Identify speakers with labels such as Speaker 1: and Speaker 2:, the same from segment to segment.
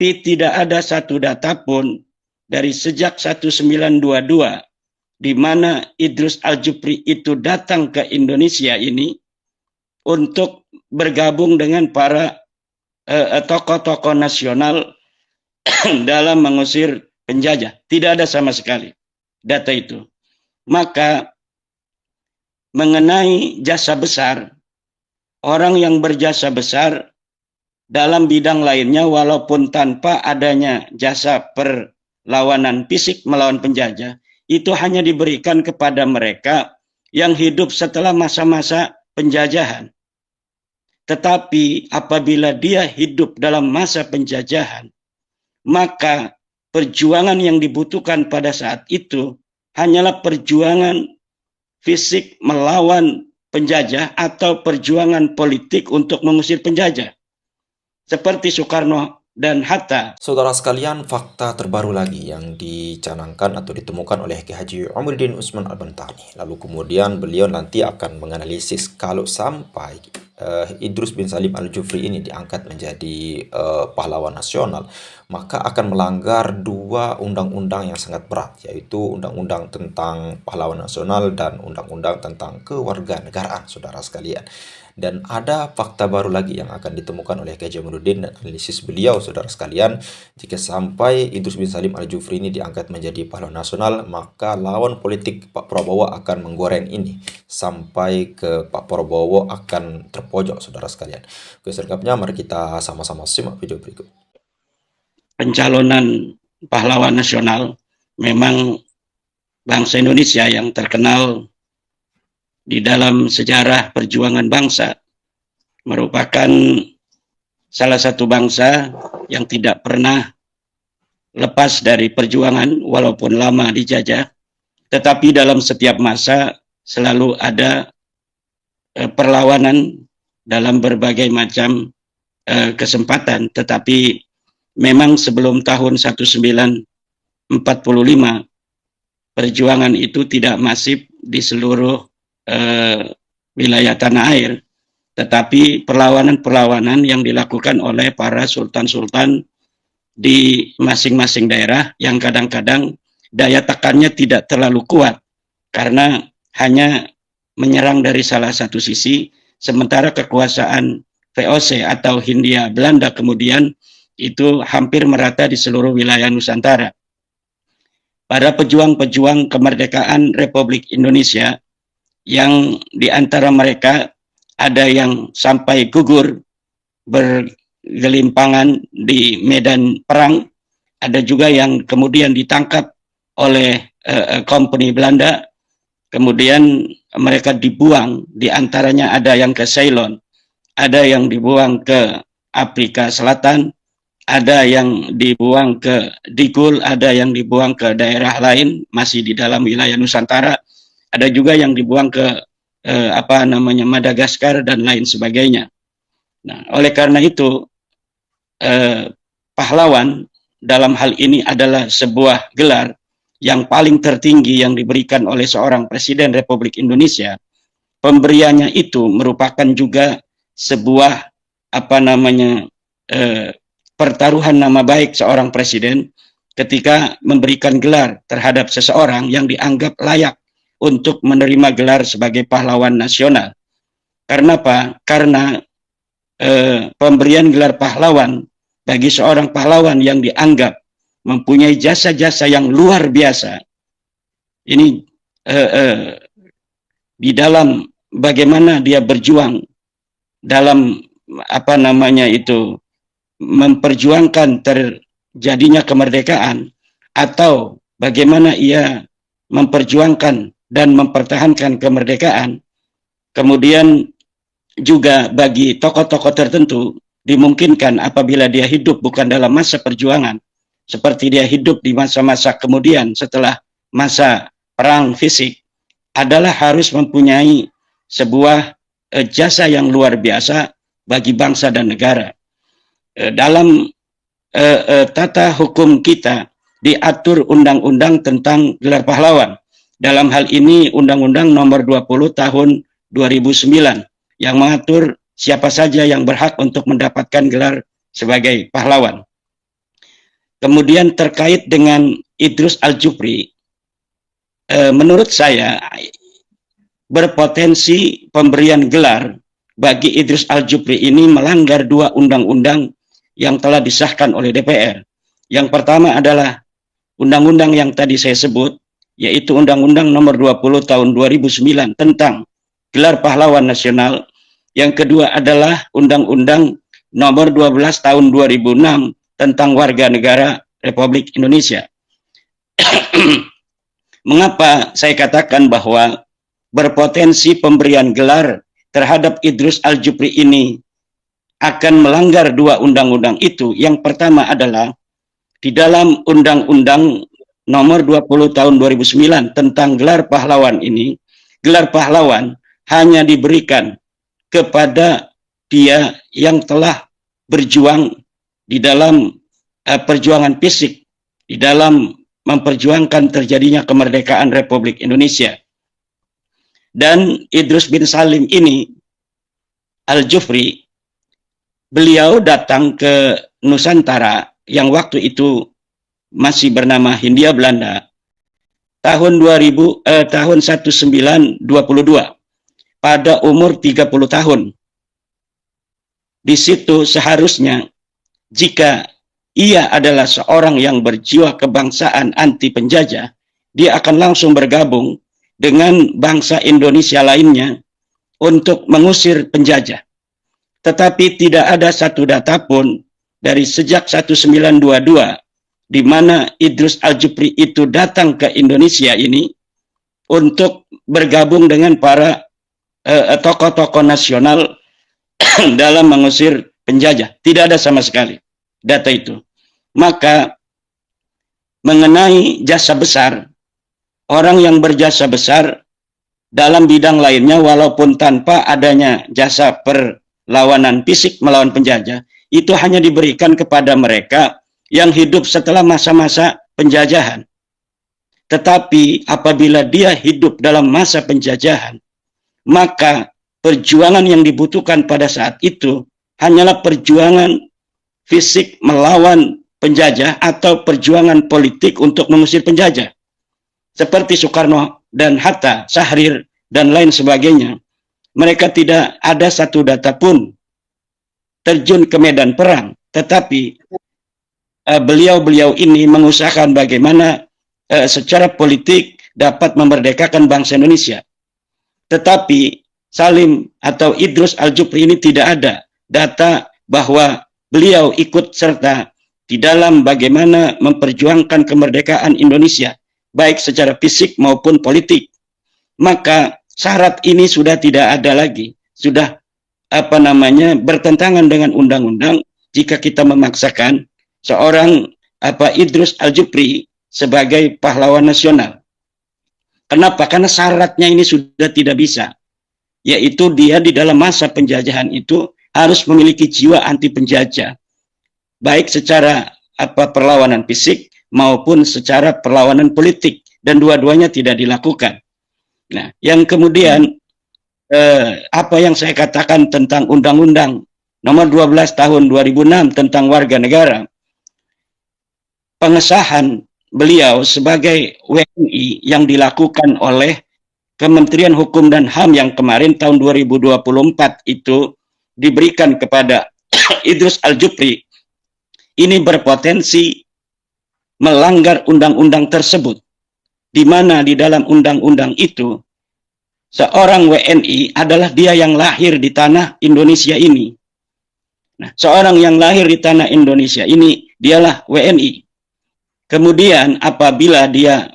Speaker 1: tidak ada satu data pun dari sejak 1922 di mana Idrus Al-Jufri itu datang ke Indonesia ini untuk bergabung dengan para tokoh-tokoh nasional dalam mengusir penjajah. Tidak ada sama sekali data itu. Maka mengenai jasa besar, orang yang berjasa besar dalam bidang lainnya walaupun tanpa adanya jasa perlawanan fisik melawan penjajah, itu hanya diberikan kepada mereka yang hidup setelah masa-masa penjajahan. Tetapi apabila dia hidup dalam masa penjajahan, maka perjuangan yang dibutuhkan pada saat itu hanyalah perjuangan fisik melawan penjajah atau perjuangan politik untuk mengusir penjajah. Seperti Soekarno dan Hatta.
Speaker 2: Saudara sekalian, fakta terbaru lagi yang dicanangkan atau ditemukan oleh Ki Haji Omruddin Usman Al-Bantani. Lalu kemudian beliau nanti akan menganalisis kalau sampai Idrus bin Salim Al-Jufri ini diangkat menjadi pahlawan nasional, maka akan melanggar dua undang-undang yang sangat berat, yaitu undang-undang tentang pahlawan nasional dan undang-undang tentang kewarganegaraan, saudara sekalian. Dan ada fakta baru lagi yang akan ditemukan oleh Ki Haji Omruddin dan analisis beliau, saudara sekalian. Jika sampai Idrus bin Salim Al-Jufri ini diangkat menjadi pahlawan nasional, maka lawan politik Pak Prabowo akan menggoreng ini sampai ke Pak Prabowo akan terpojok, saudara sekalian. Oke, selengkapnya mari kita sama-sama simak video berikut.
Speaker 1: Pencalonan pahlawan nasional memang bangsa Indonesia yang terkenal di dalam sejarah perjuangan bangsa merupakan salah satu bangsa yang tidak pernah lepas dari perjuangan walaupun lama dijajah, tetapi dalam setiap masa selalu ada perlawanan dalam berbagai macam kesempatan. Tetapi memang sebelum tahun 1945 perjuangan itu tidak masif di seluruh wilayah tanah air, tetapi perlawanan-perlawanan yang dilakukan oleh para sultan-sultan di masing-masing daerah yang kadang-kadang daya tekannya tidak terlalu kuat karena hanya menyerang dari salah satu sisi, sementara kekuasaan VOC atau Hindia Belanda kemudian itu hampir merata di seluruh wilayah Nusantara. Para pejuang-pejuang kemerdekaan Republik Indonesia yang di antara mereka ada yang sampai gugur bergelimpangan di medan perang, ada juga yang kemudian ditangkap oleh kompeni Belanda, kemudian mereka dibuang, di antaranya ada yang ke Ceylon, ada yang dibuang ke Afrika Selatan, ada yang dibuang ke Digul, ada yang dibuang ke daerah lain masih di dalam wilayah Nusantara, ada juga yang dibuang ke Madagaskar dan lain sebagainya. Nah, oleh karena itu pahlawan dalam hal ini adalah sebuah gelar yang paling tertinggi yang diberikan oleh seorang Presiden Republik Indonesia. Pemberiannya itu merupakan juga sebuah pertaruhan nama baik seorang presiden ketika memberikan gelar terhadap seseorang yang dianggap layak untuk menerima gelar sebagai pahlawan nasional. Karena apa? Karena pemberian gelar pahlawan bagi seorang pahlawan yang dianggap mempunyai jasa-jasa yang luar biasa. Ini di dalam bagaimana dia berjuang dalam memperjuangkan terjadinya kemerdekaan, atau bagaimana ia memperjuangkan dan mempertahankan kemerdekaan. Kemudian juga bagi tokoh-tokoh tertentu dimungkinkan apabila dia hidup bukan dalam masa perjuangan, seperti dia hidup di masa-masa kemudian setelah masa perang fisik, adalah harus mempunyai sebuah jasa yang luar biasa bagi bangsa dan negara. Dalam tata hukum kita diatur undang-undang tentang gelar pahlawan. Dalam hal ini Undang-Undang Nomor 20 Tahun 2009 yang mengatur siapa saja yang berhak untuk mendapatkan gelar sebagai pahlawan. Kemudian terkait dengan Idrus Al-Jufri, menurut saya berpotensi pemberian gelar bagi Idrus Al-Jufri ini melanggar dua undang-undang yang telah disahkan oleh DPR. Yang pertama adalah undang-undang yang tadi saya sebut, yaitu Undang-Undang Nomor 20 Tahun 2009 tentang Gelar Pahlawan Nasional. Yang kedua adalah Undang-Undang Nomor 12 Tahun 2006 tentang Warga Negara Republik Indonesia. Mengapa saya katakan bahwa berpotensi pemberian gelar terhadap Idrus Al-Jufri ini akan melanggar dua undang-undang itu? Yang pertama adalah di dalam Undang-Undang Nomor 20 Tahun 2009 tentang gelar pahlawan ini, gelar pahlawan hanya diberikan kepada dia yang telah berjuang di dalam perjuangan fisik, di dalam memperjuangkan terjadinya kemerdekaan Republik Indonesia. Dan Idrus bin Salim ini, Al-Jufri, beliau datang ke Nusantara yang waktu itu masih bernama Hindia Belanda tahun 1922 pada umur 30 tahun. Di situ seharusnya jika ia adalah seorang yang berjiwa kebangsaan anti penjajah, dia akan langsung bergabung dengan bangsa Indonesia lainnya untuk mengusir penjajah. Tetapi tidak ada satu data pun dari sejak 1922 di mana Idrus Al-Jufri itu datang ke Indonesia ini untuk bergabung dengan para tokoh-tokoh nasional dalam mengusir penjajah. Tidak ada sama sekali data itu. Maka mengenai jasa besar, orang yang berjasa besar dalam bidang lainnya walaupun tanpa adanya jasa perlawanan fisik melawan penjajah, itu hanya diberikan kepada mereka yang hidup setelah masa-masa penjajahan. Tetapi apabila dia hidup dalam masa penjajahan, maka perjuangan yang dibutuhkan pada saat itu hanyalah perjuangan fisik melawan penjajah atau perjuangan politik untuk mengusir penjajah. Seperti Soekarno dan Hatta, Syahrir, dan lain sebagainya. Mereka tidak ada satu data pun terjun ke medan perang. Tetapi beliau-beliau ini mengusahakan bagaimana secara politik dapat memerdekakan bangsa Indonesia. Tetapi Salim atau Idrus Al-Jufri ini tidak ada data bahwa beliau ikut serta di dalam bagaimana memperjuangkan kemerdekaan Indonesia, baik secara fisik maupun politik. Maka syarat ini sudah tidak ada lagi, sudah bertentangan dengan undang-undang jika kita memaksakan seorang Idrus Al-Jufri sebagai pahlawan nasional. Kenapa? Karena syaratnya ini sudah tidak bisa, yaitu dia di dalam masa penjajahan itu harus memiliki jiwa anti penjajah, baik secara perlawanan fisik maupun secara perlawanan politik, dan dua-duanya tidak dilakukan. Nah, yang kemudian apa yang saya katakan tentang Undang-Undang Nomor 12 Tahun 2006 tentang Warga Negara, pengesahan beliau sebagai WNI yang dilakukan oleh Kementerian Hukum dan HAM yang kemarin tahun 2024 itu diberikan kepada Idrus Al-Jufri, ini berpotensi melanggar undang-undang tersebut, di mana di dalam undang-undang itu seorang WNI adalah dia yang lahir di tanah Indonesia ini. Nah, seorang yang lahir di tanah Indonesia ini dialah WNI. Kemudian apabila dia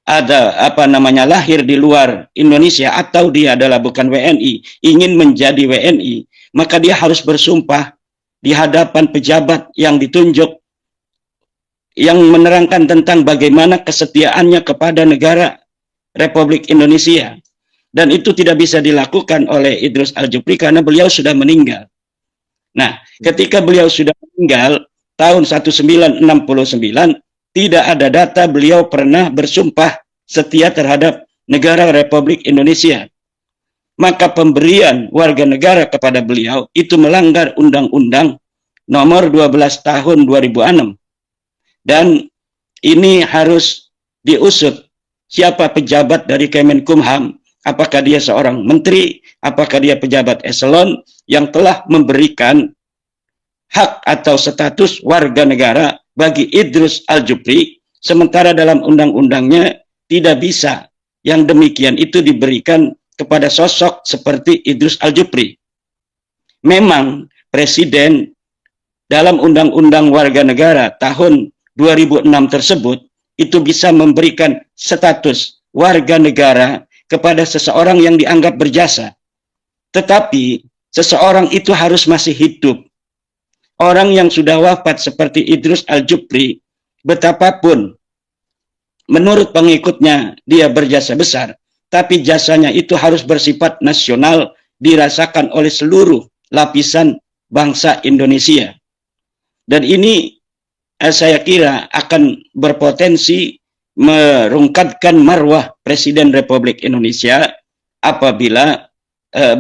Speaker 1: ada lahir di luar Indonesia atau dia adalah bukan WNI, ingin menjadi WNI, maka dia harus bersumpah di hadapan pejabat yang ditunjuk yang menerangkan tentang bagaimana kesetiaannya kepada negara Republik Indonesia. Dan itu tidak bisa dilakukan oleh Idrus Al-Jufri karena beliau sudah meninggal. Nah, ketika beliau sudah meninggal tahun 1969, tidak ada data beliau pernah bersumpah setia terhadap negara Republik Indonesia. Maka pemberian warga negara kepada beliau itu melanggar Undang-Undang Nomor 12 Tahun 2006. dan ini harus diusut siapa pejabat dari Kemenkumham, apakah dia seorang menteri, apakah dia pejabat eselon yang telah memberikan hak atau status warga negara bagi Idrus Aljupri, sementara dalam undang-undangnya tidak bisa yang demikian itu diberikan kepada sosok seperti Idrus Aljupri. Memang Presiden dalam Undang-Undang Warga Negara tahun 2006 tersebut itu bisa memberikan status warga negara kepada seseorang yang dianggap berjasa. Tetapi seseorang itu harus masih hidup. Orang yang sudah wafat seperti Idrus Aljupri, betapapun menurut pengikutnya dia berjasa besar, tapi jasanya itu harus bersifat nasional, dirasakan oleh seluruh lapisan bangsa Indonesia. Dan ini saya kira akan berpotensi merungkatkan marwah Presiden Republik Indonesia apabila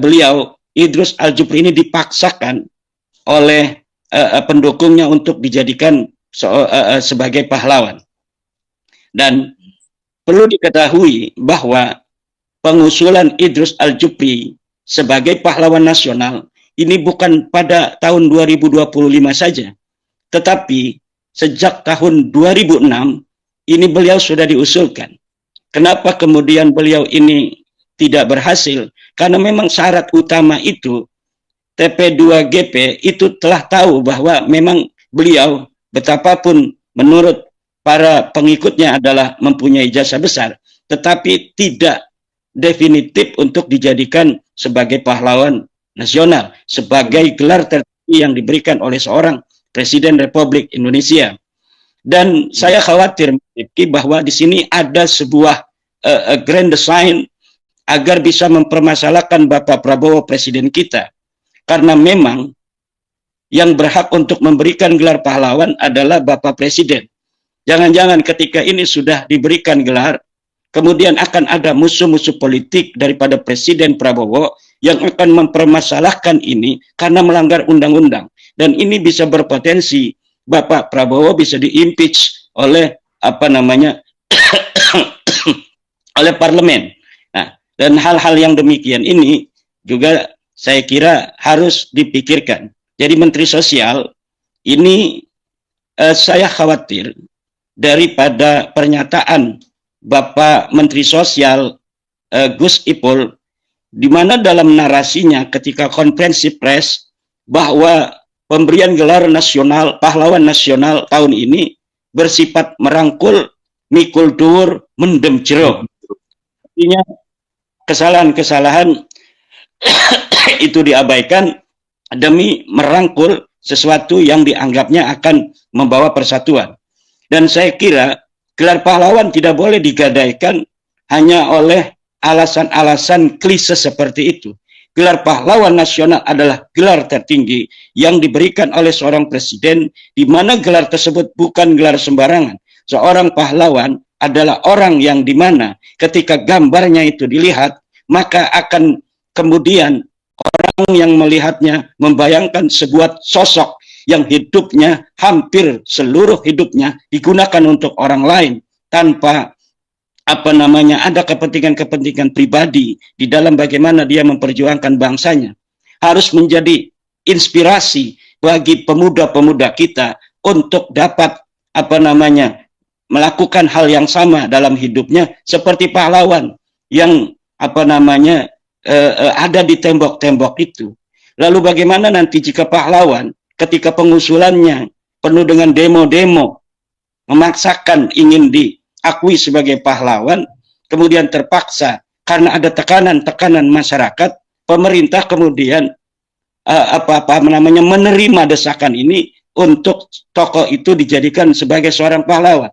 Speaker 1: beliau Idrus Aljupri ini dipaksakan oleh pendukungnya untuk dijadikan sebagai pahlawan. Dan perlu diketahui bahwa pengusulan Idrus Aljupri sebagai pahlawan nasional ini bukan pada tahun 2025 saja, tetapi sejak tahun 2006 ini beliau sudah diusulkan. Kenapa kemudian beliau ini tidak berhasil? Karena memang syarat utama itu TP2GP itu telah tahu bahwa memang beliau betapapun menurut para pengikutnya adalah mempunyai jasa besar, tetapi tidak definitif untuk dijadikan sebagai pahlawan nasional, sebagai gelar tertinggi yang diberikan oleh seorang Presiden Republik Indonesia. Dan saya khawatir bahwa di sini ada sebuah grand design agar bisa mempermasalahkan Bapak Prabowo Presiden kita. Karena memang yang berhak untuk memberikan gelar pahlawan adalah Bapak Presiden. Jangan-jangan ketika ini sudah diberikan gelar, kemudian akan ada musuh-musuh politik daripada Presiden Prabowo yang akan mempermasalahkan ini karena melanggar undang-undang. Dan ini bisa berpotensi Bapak Prabowo bisa diimpeach oleh oleh parlemen. Nah, dan hal-hal yang demikian ini juga saya kira harus dipikirkan. Jadi Menteri Sosial ini saya khawatir daripada pernyataan Bapak Menteri Sosial Gus Ipul, di mana dalam narasinya ketika konferensi pers bahwa pemberian gelar nasional, pahlawan nasional tahun ini bersifat merangkul, mikul dur, mendem jero. Artinya kesalahan-kesalahan itu diabaikan demi merangkul sesuatu yang dianggapnya akan membawa persatuan. Dan saya kira gelar pahlawan tidak boleh digadaikan hanya oleh alasan-alasan klise seperti itu. Gelar pahlawan nasional adalah gelar tertinggi yang diberikan oleh seorang presiden, di mana gelar tersebut bukan gelar sembarangan. Seorang pahlawan adalah orang yang di mana ketika gambarnya itu dilihat, maka akan kemudian orang yang melihatnya membayangkan sebuah sosok yang hidupnya hampir seluruh hidupnya digunakan untuk orang lain tanpa ada kepentingan-kepentingan pribadi di dalam bagaimana dia memperjuangkan bangsanya. Harus menjadi inspirasi bagi pemuda-pemuda kita untuk dapat melakukan hal yang sama dalam hidupnya seperti pahlawan yang ada di tembok-tembok itu. Lalu bagaimana nanti jika pahlawan ketika pengusulannya penuh dengan demo-demo memaksakan ingin diakui sebagai pahlawan, kemudian terpaksa karena ada tekanan-tekanan masyarakat, pemerintah kemudian menerima desakan ini untuk tokoh itu dijadikan sebagai seorang pahlawan.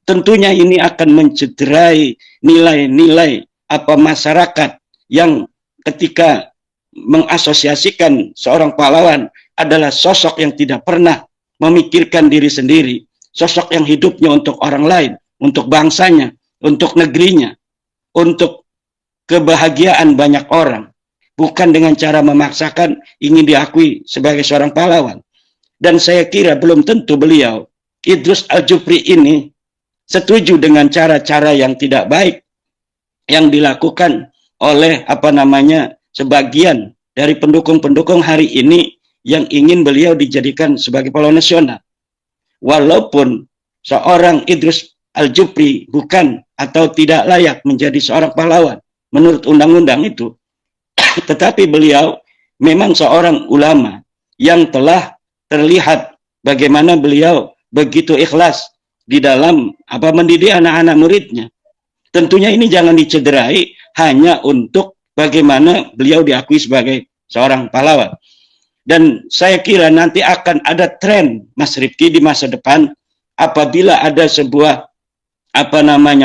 Speaker 1: Tentunya ini akan mencederai nilai-nilai masyarakat yang ketika mengasosiasikan seorang pahlawan adalah sosok yang tidak pernah memikirkan diri sendiri, sosok yang hidupnya untuk orang lain, untuk bangsanya, untuk negerinya, untuk kebahagiaan banyak orang, bukan dengan cara memaksakan ingin diakui sebagai seorang pahlawan. Dan saya kira belum tentu beliau Idrus Al-Jufri ini setuju dengan cara-cara yang tidak baik yang dilakukan oleh sebagian dari pendukung-pendukung hari ini yang ingin beliau dijadikan sebagai pahlawan nasional. Walaupun seorang Idrus Al-Jufri bukan atau tidak layak menjadi seorang pahlawan menurut undang-undang itu, tetapi beliau memang seorang ulama yang telah terlihat bagaimana beliau begitu ikhlas di dalam mendidik anak-anak muridnya. Tentunya ini jangan dicederai hanya untuk bagaimana beliau diakui sebagai seorang pahlawan. Dan saya kira nanti akan ada tren, Mas Rifki, di masa depan apabila ada sebuah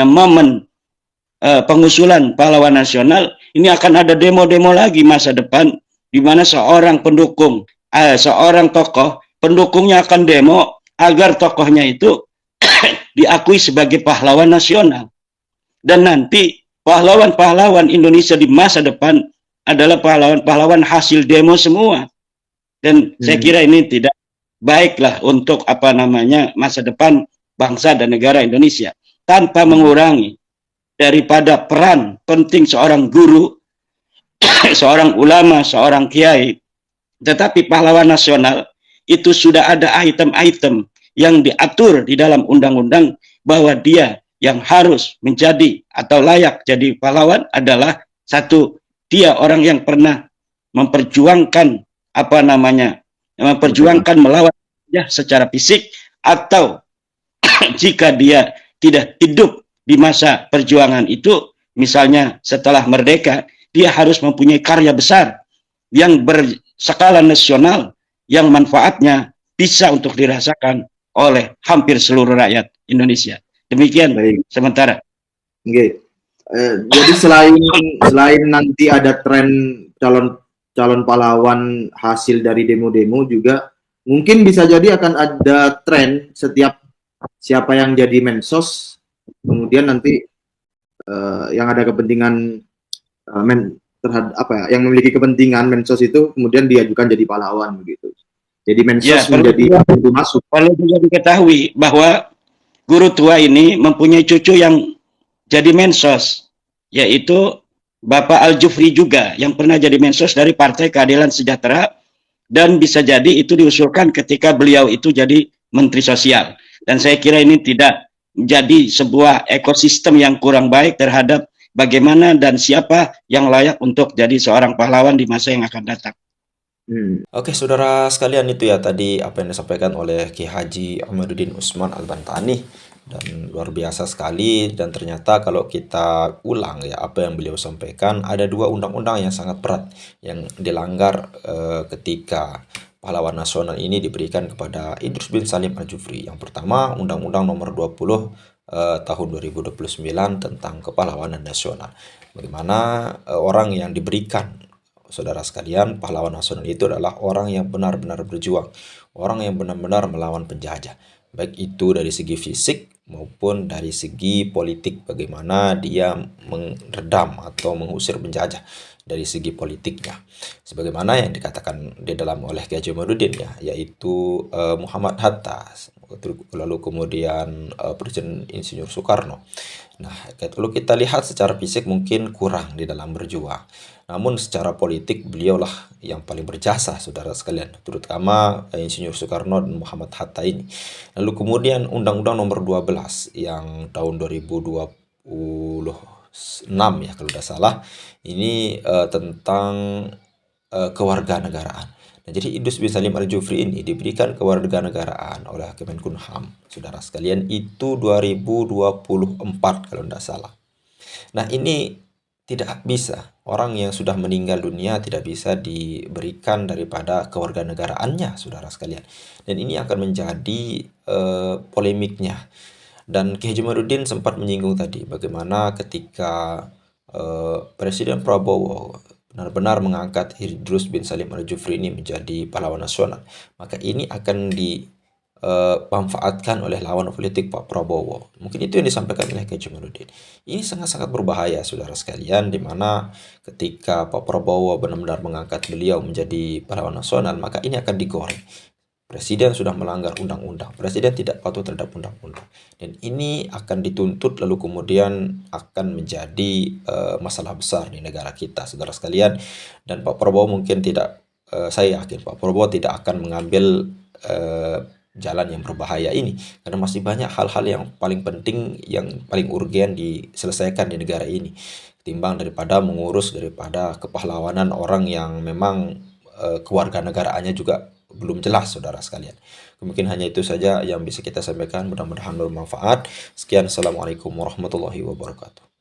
Speaker 1: momen pengusulan pahlawan nasional, ini akan ada demo-demo lagi masa depan di mana seorang pendukung, seorang tokoh pendukungnya akan demo agar tokohnya itu diakui sebagai pahlawan nasional. Dan nanti pahlawan-pahlawan Indonesia di masa depan adalah pahlawan-pahlawan hasil demo semua. Dan saya kira ini tidak baiklah untuk masa depan bangsa dan negara Indonesia, tanpa mengurangi daripada peran penting seorang guru, seorang ulama, seorang kiai. Tetapi pahlawan nasional itu sudah ada item-item yang diatur di dalam undang-undang bahwa dia yang harus menjadi atau layak jadi pahlawan adalah satu, dia orang yang pernah memperjuangkan memperjuangkan melawan secara fisik, atau jika dia tidak hidup di masa perjuangan itu, misalnya setelah merdeka, dia harus mempunyai karya besar yang berskala nasional yang manfaatnya bisa untuk dirasakan oleh hampir seluruh rakyat Indonesia. Demikian sementara.
Speaker 3: Okay. Jadi selain nanti ada tren calon pahlawan hasil dari demo-demo, juga mungkin bisa jadi akan ada tren setiap siapa yang jadi mensos, kemudian nanti yang ada kepentingan yang memiliki kepentingan mensos itu kemudian diajukan jadi pahlawan begitu. Jadi mensos menjadi pintu masuk.
Speaker 1: Perlu juga diketahui bahwa guru tua ini mempunyai cucu yang jadi mensos, yaitu Bapak Al-Jufri juga, yang pernah jadi mensos dari Partai Keadilan Sejahtera, dan bisa jadi itu diusulkan ketika beliau itu jadi Menteri Sosial. Dan saya kira ini tidak menjadi sebuah ekosistem yang kurang baik terhadap bagaimana dan siapa yang layak untuk jadi seorang pahlawan di masa yang akan datang.
Speaker 2: Oke, saudara sekalian, itu ya tadi apa yang disampaikan oleh Ki Haji Amiruddin Usman Al-Bantani, dan luar biasa sekali. Dan ternyata kalau kita ulang ya apa yang beliau sampaikan, ada dua undang-undang yang sangat berat yang dilanggar ketika pahlawan nasional ini diberikan kepada Idrus bin Salim Al-Jufri. Yang pertama, Undang-Undang Nomor 20 tahun 2029 tentang kepahlawanan nasional. Bagaimana orang yang diberikan, saudara sekalian, pahlawan nasional itu adalah orang yang benar-benar berjuang, orang yang benar-benar melawan penjajah, baik itu dari segi fisik maupun dari segi politik, bagaimana dia meredam atau mengusir penjajah dari segi politiknya, sebagaimana yang dikatakan di dalam oleh Ki Haji Amiruddin ya, yaitu Muhammad Hatta, lalu kemudian Presiden Insinyur Soekarno. Nah, kalau kita lihat secara fisik mungkin kurang di dalam berjuang, namun secara politik beliaulah yang paling berjasa, saudara sekalian, terutama Insinyur Soekarno dan Muhammad Hatta ini. Lalu kemudian Undang-Undang Nomor 12 yang tahun 2026 ya kalau tidak salah, ini tentang kewarganegaraan. Nah, jadi Idrus bin Salim Al-Jufri ini diberikan kewarganegaraan oleh Kemenkumham, saudara sekalian, itu 2024 kalau tidak salah. Nah, ini tidak bisa, orang yang sudah meninggal dunia tidak bisa diberikan daripada kewarganegaraannya, saudara sekalian. Dan ini akan menjadi polemiknya. Dan Ki Haji Amiruddin sempat menyinggung tadi bagaimana ketika Presiden Prabowo benar-benar mengangkat Idrus bin Salim Al-Jufri ini menjadi pahlawan nasional, maka ini akan dimanfaatkan oleh lawan politik Pak Prabowo. Mungkin itu yang disampaikan oleh Ki Haji Amiruddin. Ini sangat-sangat berbahaya, saudara sekalian, di mana ketika Pak Prabowo benar-benar mengangkat beliau menjadi pahlawan nasional, maka ini akan digoreng. Presiden sudah melanggar undang-undang. Presiden tidak patuh terhadap undang-undang. Dan ini akan dituntut lalu kemudian akan menjadi masalah besar di negara kita, saudara sekalian. Dan Pak Prabowo mungkin tidak, saya yakin Pak Prabowo tidak akan mengambil jalan yang berbahaya ini. Karena masih banyak hal-hal yang paling penting, yang paling urgen diselesaikan di negara ini. Ketimbang daripada kepahlawanan orang yang memang kewarganegaraannya juga belum jelas, saudara sekalian. Mungkin hanya itu saja yang bisa kita sampaikan, mudah-mudahan bermanfaat. Sekian, assalamualaikum warahmatullahi wabarakatuh.